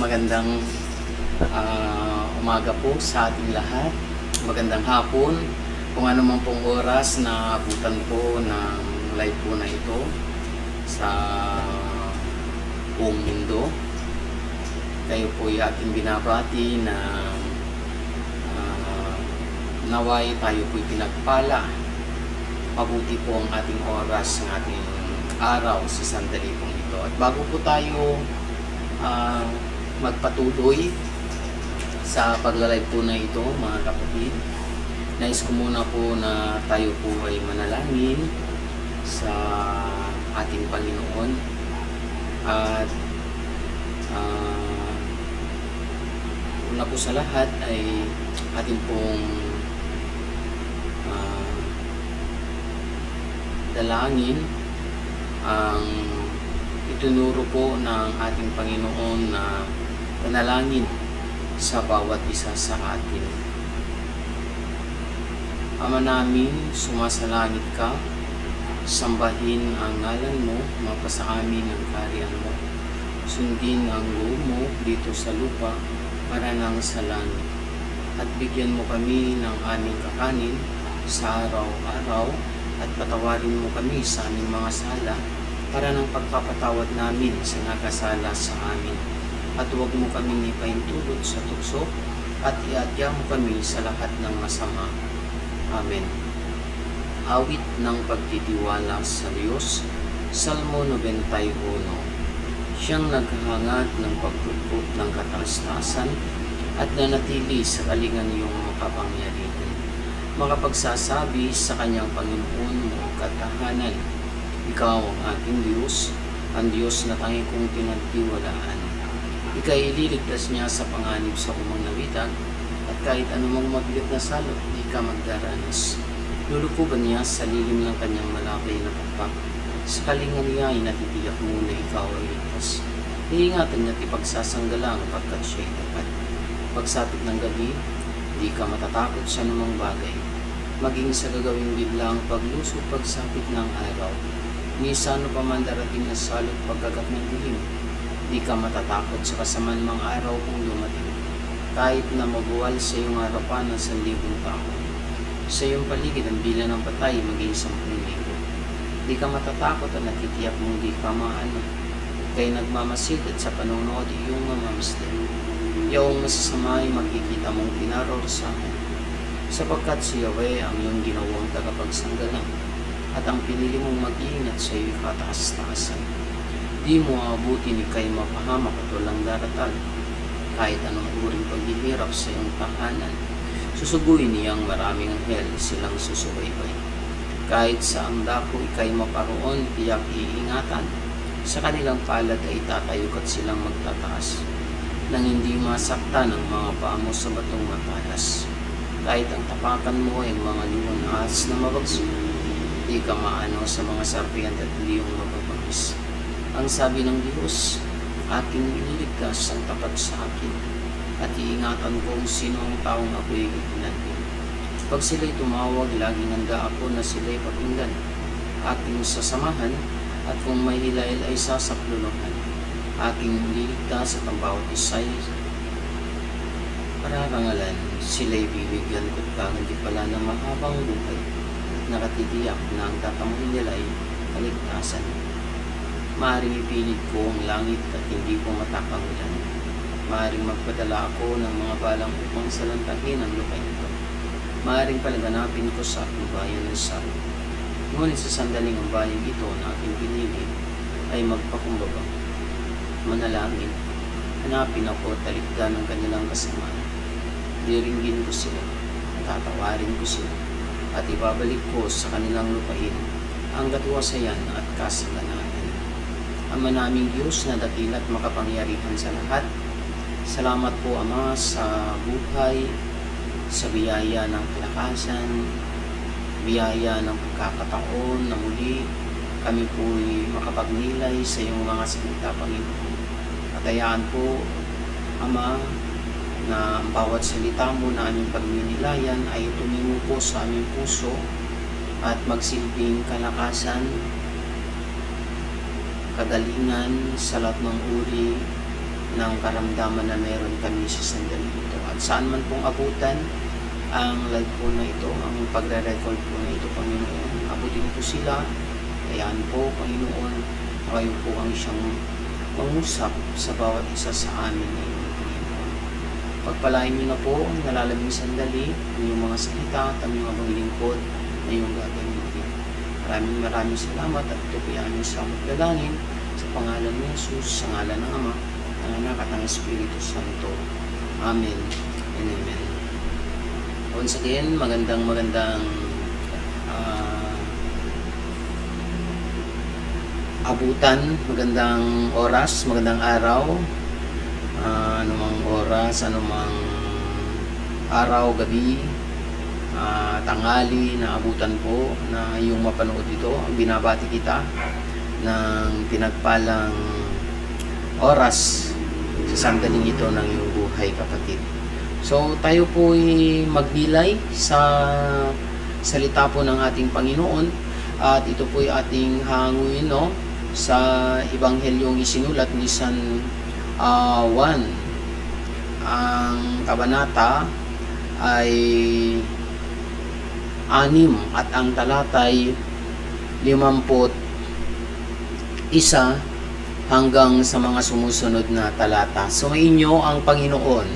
magandang umaga po sa ating lahat. Magandang hapon. Kung ano man pong oras na abutan po ng live po na ito sa buong mundo. Kayo po ay ating binabati na naway tayo po'y pinagpala. Mabuti po ang ating oras, ng ating araw sa sandali pong ito. At bago po tayo magpatuloy sa paglalive po na ito, mga kapatid, nais ko muna po na tayo po ay manalangin sa ating Panginoon. At una po sa lahat ay ating pong dalangin ang itunuro po ng ating Panginoon na panalangin sa bawat isa sa atin. Ama namin, sumasalangit ka, sambahin ang ngalan mo, mapasa amin ang kaharian mo. Sundin ang loob mo dito sa lupa para nang sa langit. At bigyan mo kami ng aming kakanin sa araw-araw at patawarin mo kami sa aming mga sala para ng pagpapatawad namin sa nakasala sa amin. At huwag mo kaming ipaintulot sa tukso at iadya mo kami sa lahat ng masama. Amen. Awit ng pagtitiwala sa Diyos, Salmo 91. Siyang naghahangad ng pagpupot ng kataas-taasan at nanatili sa kalingan iyong makapangyarihan. Makapagsasabi sa kanyang Panginoon mo katahanan. Ikaw ang ating Diyos, ang Diyos na tanging kong pinagtiwalaan. Ika'y ililigtas niya sa panganib sa umang nawitag, at kahit anumang mabigat na salot, di ka magdaranas. Lulukuban niya sa lilim ng kanyang malakay na pakpak. Sa kalingan niya ay natitiyak mo na ikaw ay ligtas. Iingatan niya at ipagsasanggalang pagkat siya'y tapat. Pagsapit ng gabi, di ka matatakot sa anumang bagay. Maging sa gagawing biglang paglusog pagsapit ng araw. Minsan pa man darating na salot pagkagat ng dilim. Di ka matatakot sa kasamaan mga araw kung dumating. Kahit na mabuwal sa iyong harapan ng 1,000 tao. Sa iyong paligid ang bilang ng patay maging 10,000. Di ka matatakot at natitiyak mong di ka maano. Kaya nagmamasid at sa panonood iyong mamamasdan. Iyong masasama ay makikita mong pinarorsahan. Sapagkat si Yahweh ang iyong ginawang tagapagsanggalang at ang pinili mong mag-iingat sa iyong kataas-taasan. Di mo aabutin ika'y mapahamak at walang daratal. Kahit anong uring paghihirap sa iyong tahanan, susuguin niyang maraming anghel silang susubaybay. Kahit sa ang dako ika'y maparoon, tiyak iingatan. Sa kanilang palad ay tatayog at silang magtataas, nang hindi masakta ng mga paa mo sa batong matalas. Kahit ang tapakan mo ay mga luwang ahas na mabagso, di ka maano sa mga sarpian at liyong mababangis. Ang sabi ng Diyos, aking iniligtas ang tapat sa akin, at iingatan kung sino ang taong ako'y itinanggol. Pag sila'y tumawag, laging handa ako na sila'y pakinggan. Aking sasamahan, at kung may hilail ay sasakluluhan. Aking iniligtas at ang bawat isa'y pararangalan. Sila'y bibigyan ko't kagandi pala ng mahabang buhay. Nakatitiyak na ang tatamuhin nila ay kaligtasan. Maaaring ipilit ko ang langit at hindi ko matapangulan. Maaaring magpadala ako ng mga balang upang salantahin ang lupain ito. Maaaring palaganapin ko sa aking bayan ng Salo. Ngunit sa sandaling ang bayan ito na aking pinili ay magpakumbaba. Manalangin, hanapin ako at talikdan ng kanilang kasamaan. Diringgin ko sila, tatawarin ko sila, at ibabalik ko sa kanilang lupain ang katuwasayan at kasaganaan. Ama naming Diyos na dakila at makapangyarihan sa lahat, salamat po Ama sa buhay, sa biyaya ng kalakasan, biyaya ng pagkakataon na muli kami po'y makapagnilay sa iyong mga salita, Panginoon. Katayaan po, Ama, na ang bawat salita mo na aming pagninilayan ay tumingo po sa aming puso at magsilbing kalakasan, kagalingan sa lahat ng uri ng karamdaman na meron kami sa sandali ito. At saan man pong abutan ang live po na ito, ang pagre-record po na ito, Panginoon, abutin po sila. Kayaan po, Panginoon, na kayo po ang siyang mangusap sa bawat isa sa amin ngayon, Panginoon. Pagpalain niyo na po ang nalalamig sandali, ang iyong mga salita at ang mga maglingkod na iyong gagamitin. Maraming salamat at ito po yung aming samot dalangin sa pangalan ni Jesus, sa ngalan ng Ama, ng Anak at ng Espiritu Santo. Amen and Amen. Once again, magandang abutan, magandang oras, magandang araw, anumang oras, anumang araw, gabi, tanghali na abutan po na yung mapanood ito. Binabati kita ng pinagpalang oras sa sandaling ito ng iyong buhay, kapatid. So tayo po ay magnilay sa salita po ng ating Panginoon, at ito po ay ating hanguin sa Ebanghelyong isinulat ni San Juan. Ang kabanata ay 6 at ang talatay 51 hanggang sa mga sumusunod na talata. Sumainyo ang Panginoon.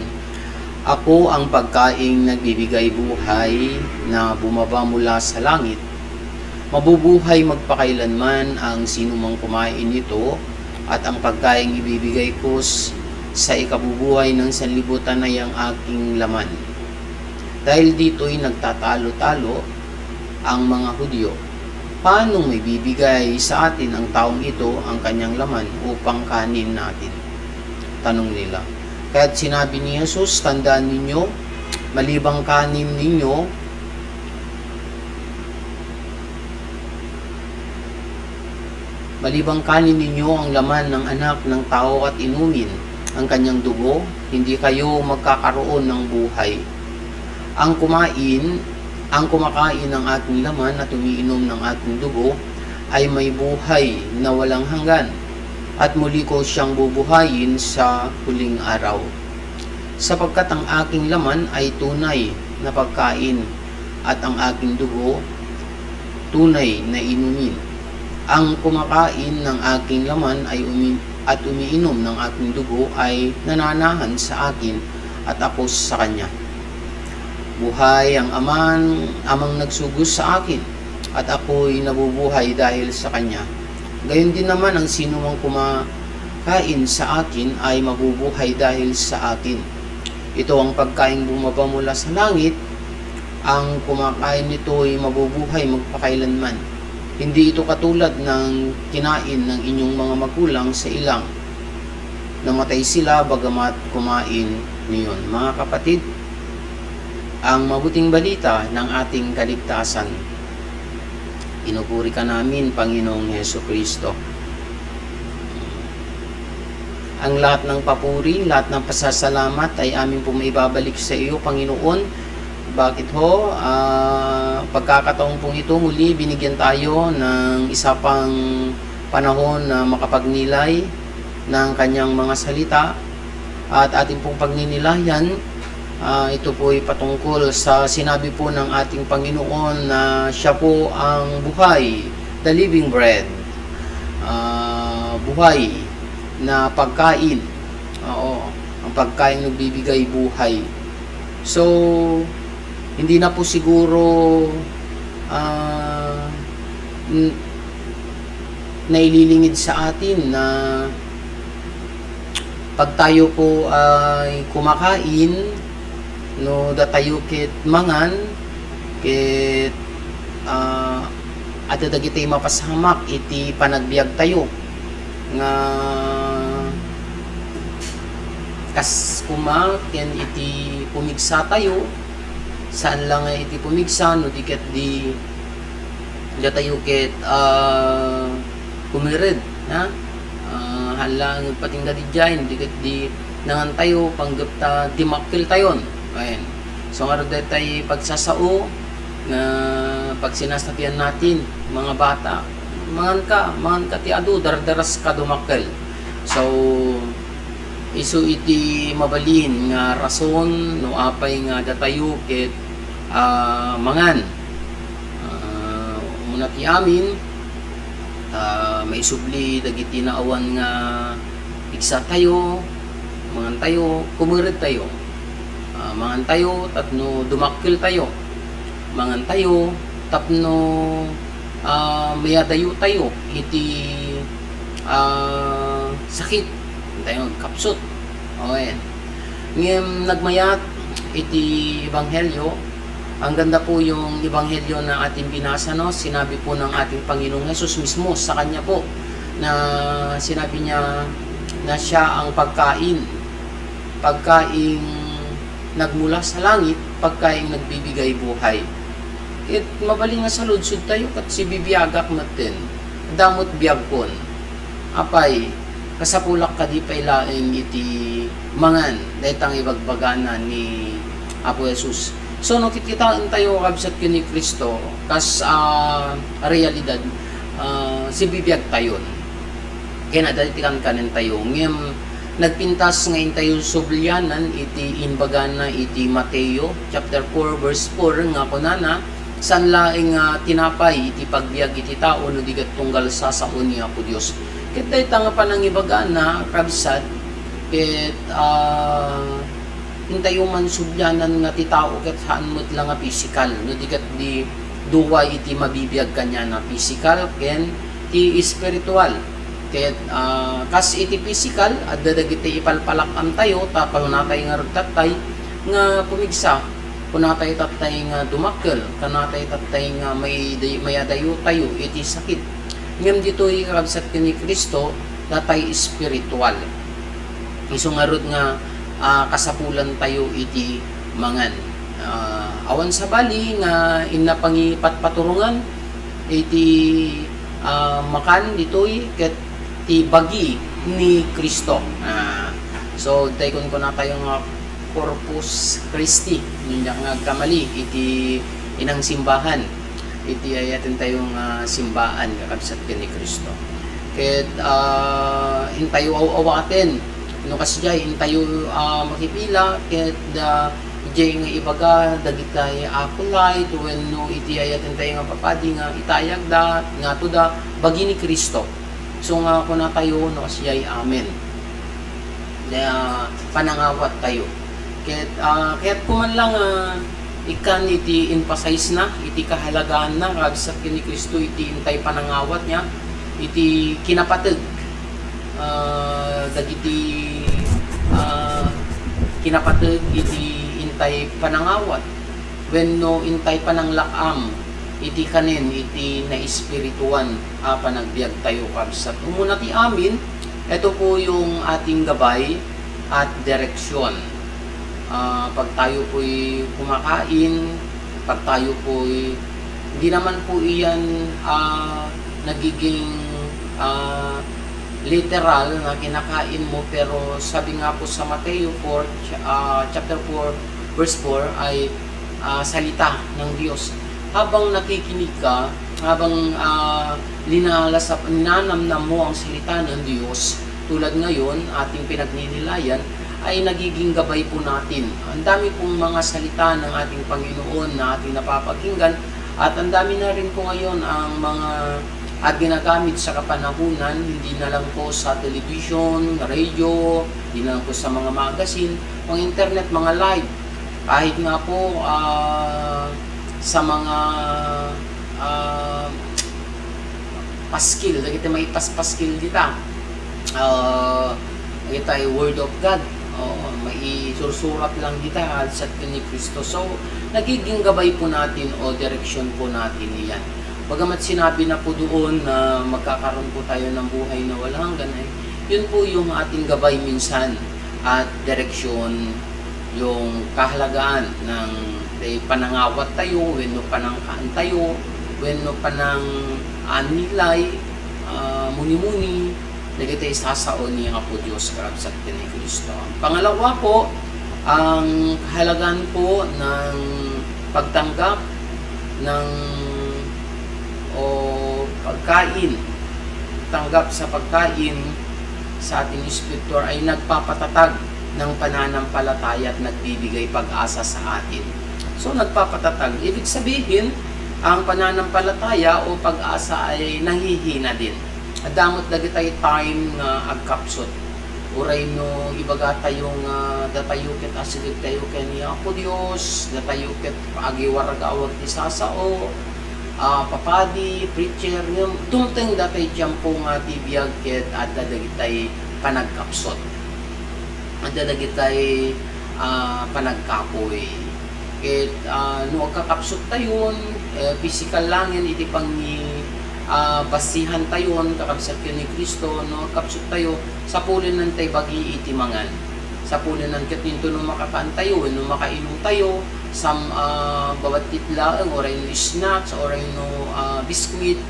Ako ang pagkaing nagbibigay buhay na bumaba mula sa langit. Mabubuhay magpakailanman ang sinumang kumain nito, at ang pagkaing ibibigay ko sa ikabubuhay ng sanlibutan ay ang aking laman. Dahil dito'y nagtatalo-talo ang mga Hudyo. Paano may bibigay sa atin ang taong ito ang kanyang laman upang kanin natin? Tanong nila. Kaya't sinabi ni Jesus, tandaan ninyo, malibang kanin ninyo, ang laman ng anak ng tao at inumin ang kanyang dugo, hindi kayo magkakaroon ng buhay. Ang kumakain ng aking laman at umiinom ng aking dugo ay may buhay na walang hanggan, at muli ko siyang bubuhayin sa huling araw. Sapagkat ang aking laman ay tunay na pagkain, at ang aking dugo tunay na inumin. Ang kumakain ng aking laman at umiinom ng aking dugo ay nananahan sa akin, at ako sa kanya. Buhay ang amang nagsugos sa akin, at ako'y nabubuhay dahil sa kanya. Gayon din naman ang sino mang kumakain sa akin ay mabubuhay dahil sa akin. Ito ang pagkain bumaba mula sa langit. Ang kumakain nito ay mabubuhay magpakailanman. Hindi ito katulad ng kinain ng inyong mga magulang sa ilang. Namatay sila bagamat kumain niyon. Mga kapatid, ang mabuting balita ng ating kaligtasan. Pinupuri ka namin, Panginoong Hesukristo. Ang lahat ng papuri, lahat ng pasasalamat ay aming pumaibabalik sa iyo, Panginoon. Bakit ho? Pagkakataong pong ito, muli binigyan tayo ng isa pang panahon na makapagnilay ng kanyang mga salita, at ating pong pagninilayan. Ito po ay patungkol sa sinabi po ng ating Panginoon na siya po ang buhay, the living bread, buhay na pagkain. Ang pagkain nagbibigay buhay. So, hindi na po siguro naililingid sa atin na pag tayo po ay kumakain, datayo ket mangan ket at dagiti mapasamak iti panagbiag tayo nga kas ken iti pumigsa tayo. Saan lang iti pumigsa, no diket di tayo ket kumired, ha? Halang patingga di dyan, diket di nangan tayo, panggap ta dimakil tayon. Ayan. So nga rin tayo pagsasao, na pag sinasabihan natin, mga bata, mangan ka ti adu, dardaras ka dumakil. So, isu iti mabalin nga rason no apay nga datayo ket mangan. Muna ti amin maisubli dagiti naawan nga iksa tayo, mangan tayo, kumurid tayo. Mangan tayo tapno dumakkel tayo. Mangan tayo tapno mayadayo tayo iti sakit tayo kapsot. Okay. Ngem nagmayat iti ebanghelyo. Ang ganda po yung ebanghelyo na ating binasa, no? Sinabi po ng ating Panginoong Hesus mismo sa kanya po na sinabi niya na siya ang pagkaing nagmula sa langit, pagkaing nagbibigay buhay. It mabaling nga sa ludsud tayo kat si bibiyagak maten damot biyagkon apay kasapulak ka di pailaing iti mangan daytang ibagbagana ni Apo Jesus. So no kikitaan tayo kabsat ken ni Kristo kas realidad si bibiyag tayon kaya nadalitikan kanin tayo ngem nagpintas ngayon tayo sublyanan iti inbagana iti Mateo chapter 4 verse 4 nga kunana san laing tinapay iti pagbiag iti tao no digat tunggal sa saon ni Apo Dios. Ket dayta nga panangibagana kabsat ket hintayo man subyanan nga ti tao ket saan met lang nga physical no digat di duway iti mabibiyag kanya na physical ken ti spiritual. Ket kas iti physical adda dagiti ipalpalak-an tayo tapno natay nga ragtatay nga pumigsa kunatay tatay nga dumakkel kanatay tatay nga mayadayo tayo iti sakit. Ngem ditoy kabsat ken ni Kristo datay spiritual. Isu nga rod nga kasapulan tayo iti mangan. Awan sa bali nga inna pangipatpaturungan iti makan ditoy ket ti bagi ni Kristo. So daykon ko na tayo nga Corpus Christi niya nga kamali iti inang simbahan iti ayaten tayong simbaan kakabsat ken ni Kristo. Ket hintayo awaten no kasjay hintayo makipila ket jay nga ibaga dagitay akulay wenno iti ayaten tayo nga papadi nga itayag da nga tuda bagi ni Kristo. So nga kuna tayo no kasjay amen. Panangawat tayo. Kaya't kuman lang ikan iti emphasize na, iti kahalagaan na kabsat ken ni Kristo iti intay panangawat niya, iti kinapateg dagiti kinapateg iti intay panangawat wenno intay pananglakam iti kanen iti na espirituan panagbiag tayo kabsat. Umuna ti amin, ito po yung ating gabay at direksyon. Pag tayo po'y kumakain, pag tayo po'y hindi naman po iyan nagiging literal na kinakain mo, pero sabi nga po sa Mateo 4 chapter 4 verse 4 ay salita ng Diyos. Habang nakikinig ka, habang ninanamnam mo ang salita ng Diyos, tulad ngayon ating pinagninilayan, ay nagiging gabay po natin. Ang dami pong mga salita ng ating Panginoon na ating napapakinggan at ang dami na rin po ngayon ang mga ginagamit sa kapanahunan, hindi na lang po sa television, radio, hindi na lang po sa mga magazine, mga internet, mga live. Kahit nga po sa mga paskil, kita may paspaskil dita. Kita ay Word of God. May sursurat lang kita sa ni Kristo. So, nagiging gabay po natin o direksyon po natin iyan. Bagamat sinabi na po doon na magkakaroon po tayo ng buhay na walang hanggan, yun po yung ating gabay minsan at direksyon, yung kahalagaan ng panangawat tayo, wenno panangkaan tayo, wenno panang anilay, muni-muni, nagitay sasaon niya po Diyos kabsat ken ni Kristo. Pangalawa po, ang kahalagaan po ng pagtanggap ng pagkain. Tanggap sa pagkain sa ating spiritual ay nagpapatatag ng pananampalataya at nagbibigay pag-asa sa atin. So nagpapatatag, ibig sabihin, ang pananampalataya o pag-asa ay nahihina din. Adamot dagitay time nga agkapsot. Uray no ibaga tayong datayuket asigig tayo kaniya po Dios, datayuket agiwarga awag ti sasao, papadi, preacher, tumteng datay tiyampo nga tibiyag ket adda dagitay panagkapsot. Adda dagitay panagkapoy. Ket no agkakapsot tayon, physical lang yan iti pang basihan tayon kakabsat yun ni Kristo no kapsut tayo sa pulinan tay bagi iti mangan sa pulinan ket ninto no makakaan tayo no makainom tayo sam bawat titla oray no snacks oray no biskuit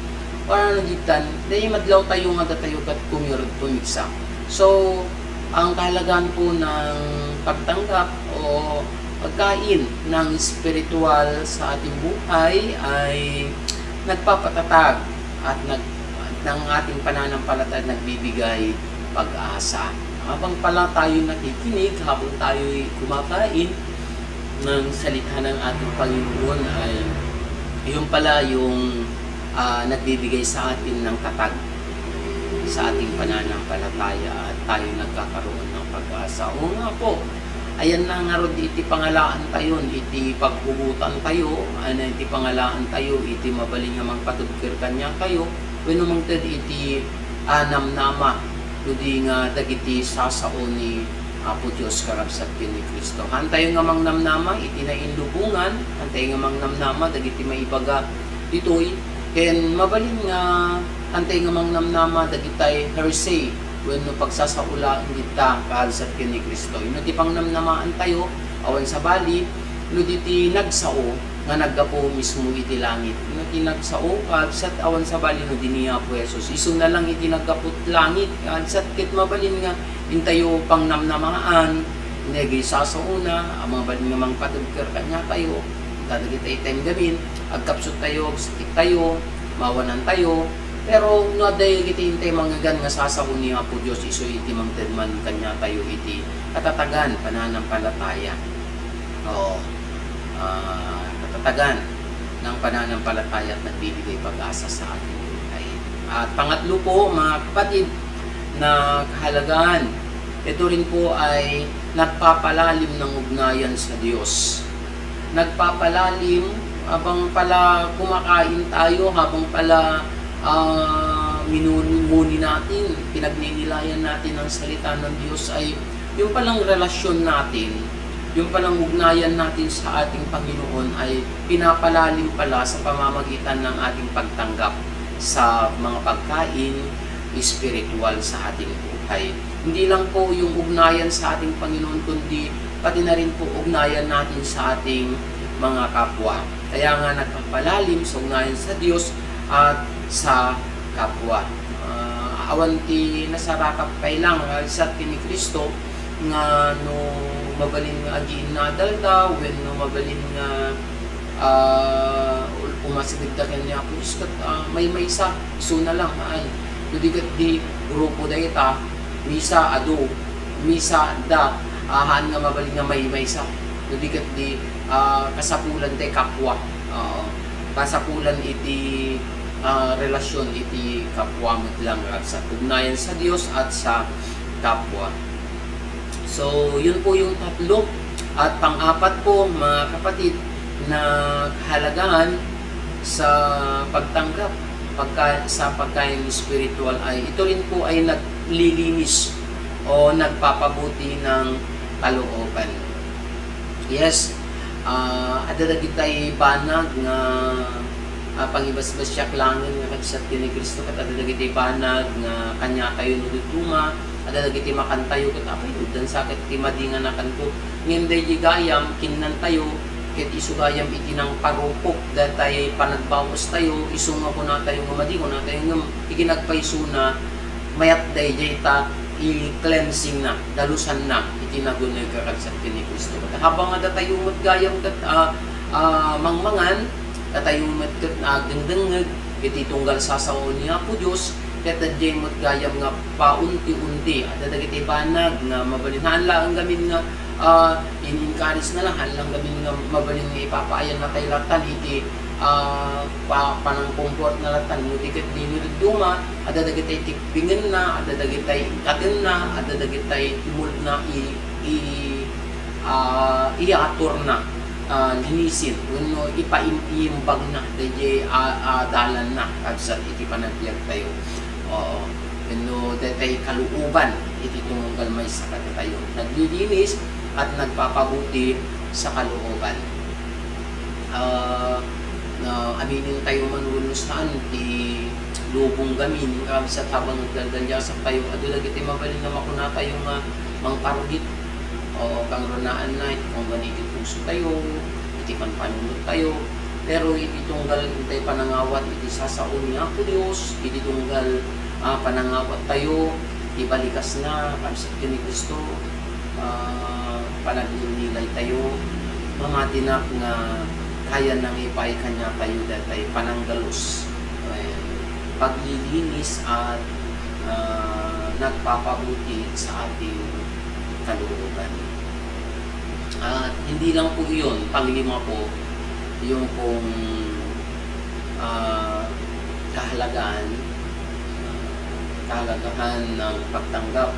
para nagitan dahil madlaw tayo nga tayo kat pumiksa. So ang kahalagan po ng pagtanggap o pagkain ng spiritual sa ating buhay ay nagpapatatag at ng ating pananampalataya nagbibigay pag-asa. Habang pala tayo nakikinig, habang tayo kumakain ng salita ng ating Panginoon ay yun pala yung nagbibigay sa atin ng tatag sa ating pananampalataya at tayo nagkakaroon ng pag-asa. Oo nga po, ayan na nga ron, iti pangalaan tayo, iti paghugutan tayo, iti pangalaan tayo, iti mabaling namang patugkir kanya kayo, weno mang ted iti namnama, ludi nga dagiti sasao ni Apo Diyos karabsat ni Kristo. Hantay nga mang namnama, iti nainlubungan, hantay nga mang namnama, dagiti maibaga ditoy, ken mabaling nga, hantay nga mang namnama, dagitay hersay, when no pagsasaula kita kahalsat ni Kristo. Ino ti pangnamnamaan tayo awan sa bali no ti nagsao nga naggapo mismo iti langit. Ino ti nagsao kahalsat awan sa bali no diniya po Jesus. Isu na lang iti naggapot langit kahalsat ket mabalin nga intayo pangnamnamaan negi sasauna ang mga balin nga mang patugker kanya tayo dadagitay time gamin agkapsot tayo stick tayo mawanan tayo. Pero no day iti intay mga gan nga sasaon ni Apo Dios isu iti mangtedman kanya tayo iti katatagan pananampalataya. Katatagan ng pananampalataya at nagbibigay pag-asa sa ating buhay. At pangatlo po mga kapatid na kahalagahan, ito rin po ay nagpapalalim ng ugnayan sa Diyos. Nagpapalalim habang pala kumakain tayo, habang pala minumuni natin, pinagninilayan natin ang salita ng Diyos ay yung palang relasyon natin, yung palang ugnayan natin sa ating Panginoon ay pinapalalim pala sa pamamagitan ng ating pagtanggap sa mga pagkain spiritual sa ating buhay. Hindi lang po yung ugnayan sa ating Panginoon, kundi pati na rin po ugnayan natin sa ating mga kapwa. Kaya nga nagpapalalim sa ugnayan sa Diyos at sa kapwa. Awanti nasarakap kay lang sa ni Kristo nga no mabalin nga agiin nadal daw when no mabalin nga umasigigda kanya Diyos kat may isa iso na lang ay dudigat di grupo dayta misa ado misa da ahan nga mabalin nga may isa dudigat di kasapulan tay kapwa kasapulan iti relasyon iti kapwa mo lang at sa ugnayan sa Diyos at sa kapwa. So, yun po yung tatlo. At pang-apat po, mga kapatid, na kahalagahan sa pagtanggap sa pagkain spiritual ay ito rin po ay naglilinis o nagpapabuti ng kalooban. Yes, adadagitay banag nga pangibasbas siya klangin nga kadsat ni Kristo kat adadagiti banag nga kanya kayo nudutuma adadagiti makantayo kat apay udan sakit ti madinganakan ko nginday di gayam kinnan tayo ket isugayam iti nang parupok datay panagbawas tayo isunga ko na tayo nga madingon na tayo nga ikinagpaisuna mayat day ta i-cleansing na dalusan na iti nagunay kadsat ni Kristo kat habang nga tayo matgayam kat mangmangan at tayong matkat na agdengdengag iti tunggal sasaon niya po Diyos ket dadjay mo't gayam nga paunti-unti at dagiti banag nga mabalinhan lang gamin nga in-encourage na lang lang gamin nga mabalin nga ipapaayan na tayo latan iti panang comfort na latan mo tiket diniduma at dagitay tikpingen na at dagitay katen na at dagitay imul na iatur na linisin wenno ipaimbag na dadjay dalan na kabsat iti panagbiag tayo. Oo, wenno datay kaluuban iti tumunggal may sakat tayo naglilinis at nagpapabuti sa kalooban. Aminin tayo manulunusan ti lubong gamin kabsat habang nagdaldalya sa tayo adulag iti mabalin na makuna tayo nga mangparugit o kang runaan na iti kung ganiti puso tayo iti panpanunod tayo pero iti tunggal iti panangawat iti sasaon ni Apo Dios iti tunggal panangawat tayo ibalikas na kabsat ni Kristo panagnilay tayo mamatinak nga kaya nang ipay kanya tayo datay pananggalos paglilinis at nagpapabuti sa ating kalooban. At hindi lang po iyon, panglima po yung pong kahalagahan ng pagtanggap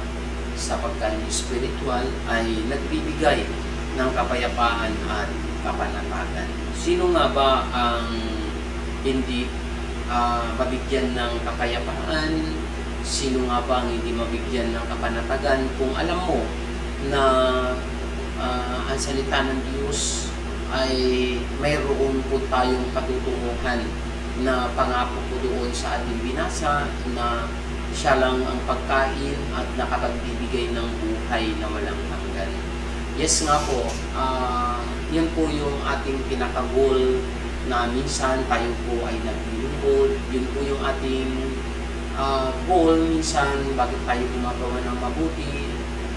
sa pagkain espiritual ay nagbibigay ng kapayapaan at kapanatagan. Sino nga ba ang hindi mabigyan ng kapayapaan? Sino nga ba ang hindi mabigyan ng kapanatagan kung alam mo na ang salita ng Diyos ay mayroon po tayong patutunguhan na pangako po doon sa ating binasa na siya lang ang pagkain at nakapagbibigay ng buhay na walang hanggan. Yes nga po, yun po yung ating pinaka-goal na minsan tayo po ay naglilingkod. Yun po yung ating goal minsan bakit tayo gumagawa ng mabuti.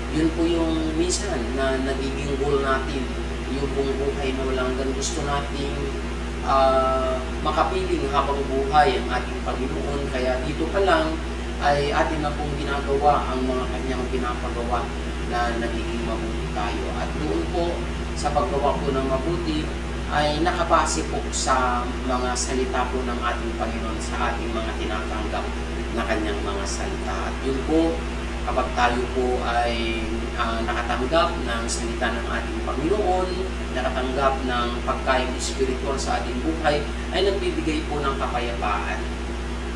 Yun po yung minsan na nagiging goal natin, yung pong buhay na walang hanggan. Gusto nating makapiling habang buhay ang ating Panginoon. Kaya dito pa lang ay atin na pong ginagawa ang mga kanyang pinapagawa na nagiging mabuti tayo. At doon po sa paggawa po ng mabuti ay nakapase po sa mga salita po ng ating Panginoon sa ating mga tinatanggap na kanyang mga salita. At yun po, kapag tayo po ay nakatanggap ng salita ng ating Panginoon, nakatanggap ng pagkain espiritual sa ating buhay, ay nagbibigay po ng kapayapaan,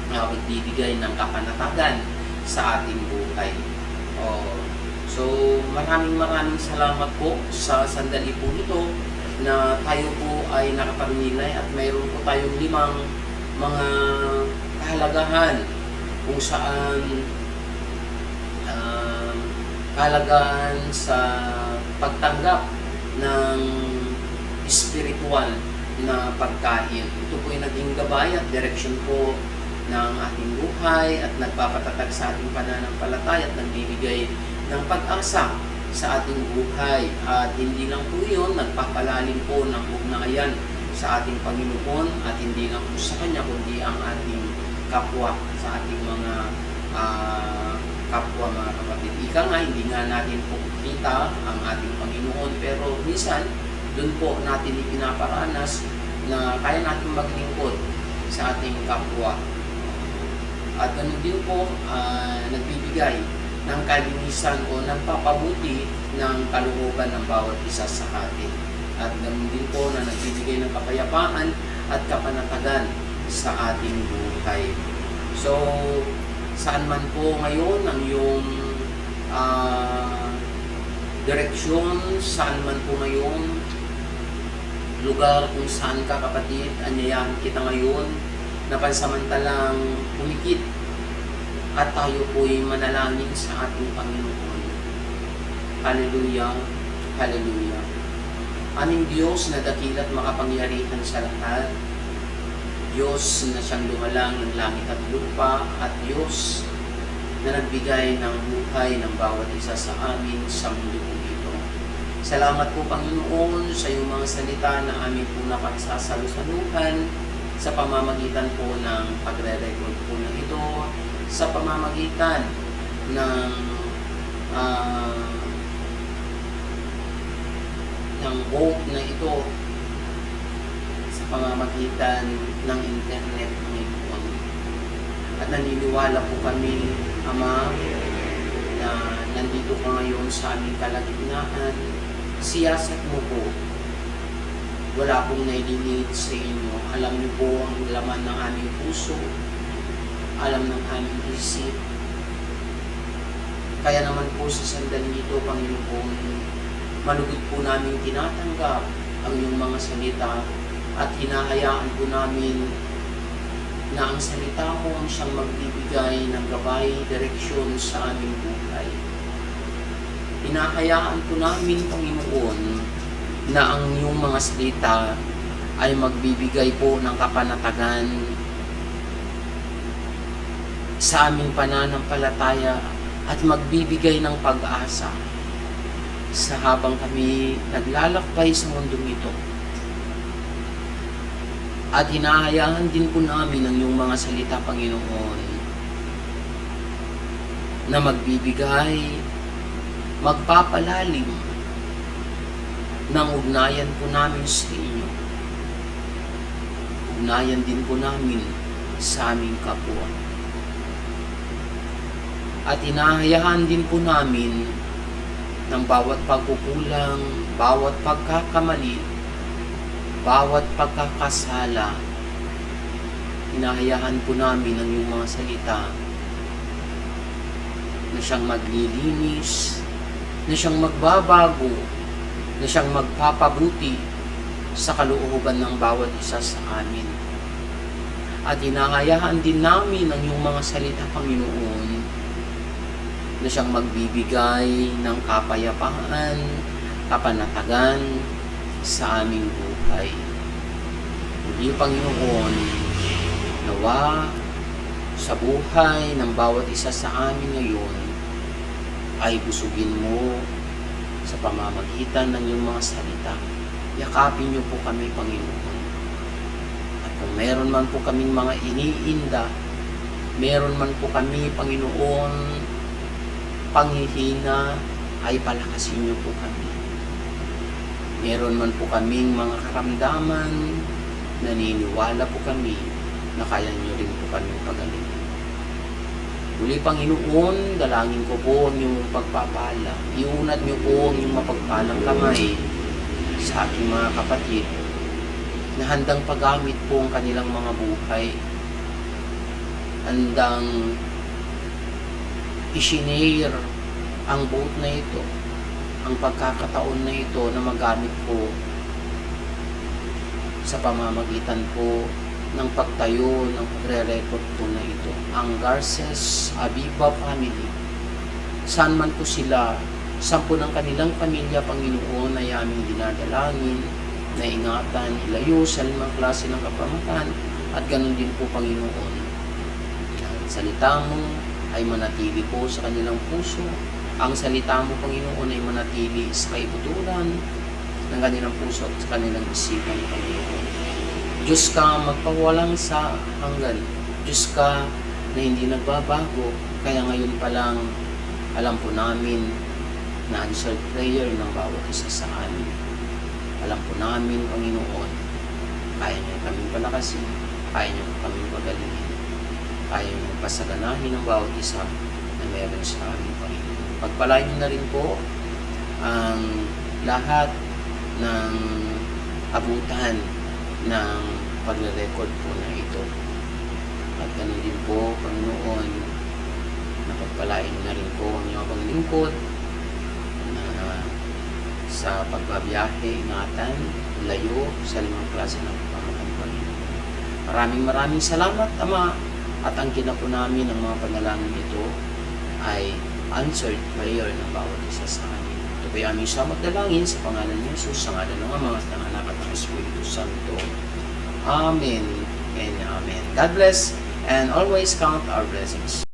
nagbibigay ng kapanatagan sa ating buhay. So, maraming salamat po sa sandali po nito na tayo po ay nakapagnilay at mayroon po tayong 5 mga kahalagahan kung saan kahalagahan sa pagtanggap ng spiritual na pagkain. Ito po ay naging gabay at direksyon po ng ating buhay at nagpapatatag sa ating pananampalataya at nagbibigay ng pag-asa sa ating buhay. At hindi lang po yun, nagpapalalim po ng ugnayan sa ating Panginoon at hindi lang po sa Kanya kundi ang ating kapwa, sa ating mga kapwa, mga kapatid. Ika nga, hindi nga natin po kita ang ating Panginoon pero minsan doon po natin ipinaparanas na kaya natin maglingkod sa ating kapwa. At ganun din po nagbibigay ng kalinisan o nagpapabuti ng kalooban ng bawat isa sa atin. At ganun din po na nagbibigay ng kapayapaan at kapanatagan sa ating buhay. So, saan man po ngayon ang iyong direksyon, saan man po ngayon lugar kung saan ka kapatid, anyayahan kita ngayon na pansamantalang humikit at tayo po'y manalangin sa ating Panginoon. Hallelujah, hallelujah. Aming Diyos na dakila't makapangyarihan sa lahat, Diyos na siyang lumalang ng langit at lupa, at Diyos na nagbigay ng buhay ng bawat isa sa amin sa mundo po ito. Salamat po Panginoon sa iyong mga salita na amin po napagsasalusaluhan sa pamamagitan po ng pagre-record po na ito sa pamamagitan ng boat na ito, sa pamamagitan ng internet ngayon. At naniniwala po kami, Ama, na nandito ka ngayon sa aming kalagitnaan. Siyasat mo po. Wala pong naililingid sa inyo. Alam niyo po ang laman ng aming puso. Alam ng aming isip. Kaya naman po sa sandali ito, Panginoon, malugod po namin tinatanggap ang iyong mga salita at hinahayaan po namin na ang salita mo ang siyang magbibigay ng gabay, direksyon sa aming buhay. Hinahayaan po namin, Panginoon, na ang iyong mga salita ay magbibigay po ng kapanatagan sa aming pananampalataya at magbibigay ng pag-asa sa habang kami naglalakbay sa mundong ito. At hinahayaan din po namin ang iyong mga salita, Panginoon, na magbibigay, magpapalalim ng ugnayan po namin sa inyo. Ugnayan din po namin sa aming kapwa. At hinahayaan din po namin ng bawat pagkukulang, bawat pagkakamali, bawat pagkakasala. Hinahayaan po namin ang iyong mga salita na siyang maglilinis, na siyang magbabago, na siyang magpapabuti sa kalooban ng bawat isa sa amin. At hinahayaan din namin ang iyong mga salita, Panginoon, na siyang magbibigay ng kapayapaan, kapanatagan sa aming buhay. Muli, Panginoon, nawa sa buhay ng bawat isa sa amin ngayon ay busugin mo sa pamamagitan ng iyong mga salita. Yakapin niyo po kami, Panginoon. At kung meron man po kaming mga iniinda, meron man po kami, Panginoon, panghihina, ay palakasin niyo po kami. Meron man po kaming mga karamdaman, naniniwala po kami na kaya niyo rin po kami pagalingin. Muli, Panginoon, dalangin ko po ang iyong pagpapala. Iunat niyo po ang iyong mapagpalang kamay sa aking mga kapatid na handang paggamit po ang kanilang mga buhay. Handang isinare ang boat na ito, ang pagkakataon na ito na magamit po sa pamamagitan po ng pagtayo ng pagre-record po na ito. Ang Garces Aviva family, saan man po sila, saan po ng kanilang pamilya, Panginoon, ay aming dinadalangin, na ingatan, ilayo sa limang klase ng kapamakan, at ganun din po, Panginoon. Ang salita mo ay manatili po sa kanilang puso. Ang salita mo, Panginoon, ay manatili sa kaibuturan ng kanilang puso at sa kanilang isipan, Panginoon. Diyos ka magpawalang sa hanggan. Diyos ka na hindi nagbabago. Kaya ngayon pa lang, alam po namin na answered prayer ng bawat isa sa amin. Alam po namin, Panginoon, kaya niyo kaming palakasin, kaya niyo kaming pagalingin, kaya niyo pasaganahin ng bawat isa na meron sa amin, Panginoon. Pagpalain niyo na rin po ang lahat ng abutan ng pagre-record po na ito. At ganun din po, Panginoon, napagpalain na rin po ang iyong paglingkod na sa pagbabiyahe, ingatan, layo sa limang klase ng pamamakan, Panginoon. Maraming salamat, Ama, at ang kinapo namin ng mga panalangin ito ay answered prayer ng bawat isa sa amin. Ito po aming samot dalangin sa pangalan ni Jesus, sa ngalan ng Ama at ng Anak at ng Espiritu Santo. Amen and Amen. God bless and always count our blessings.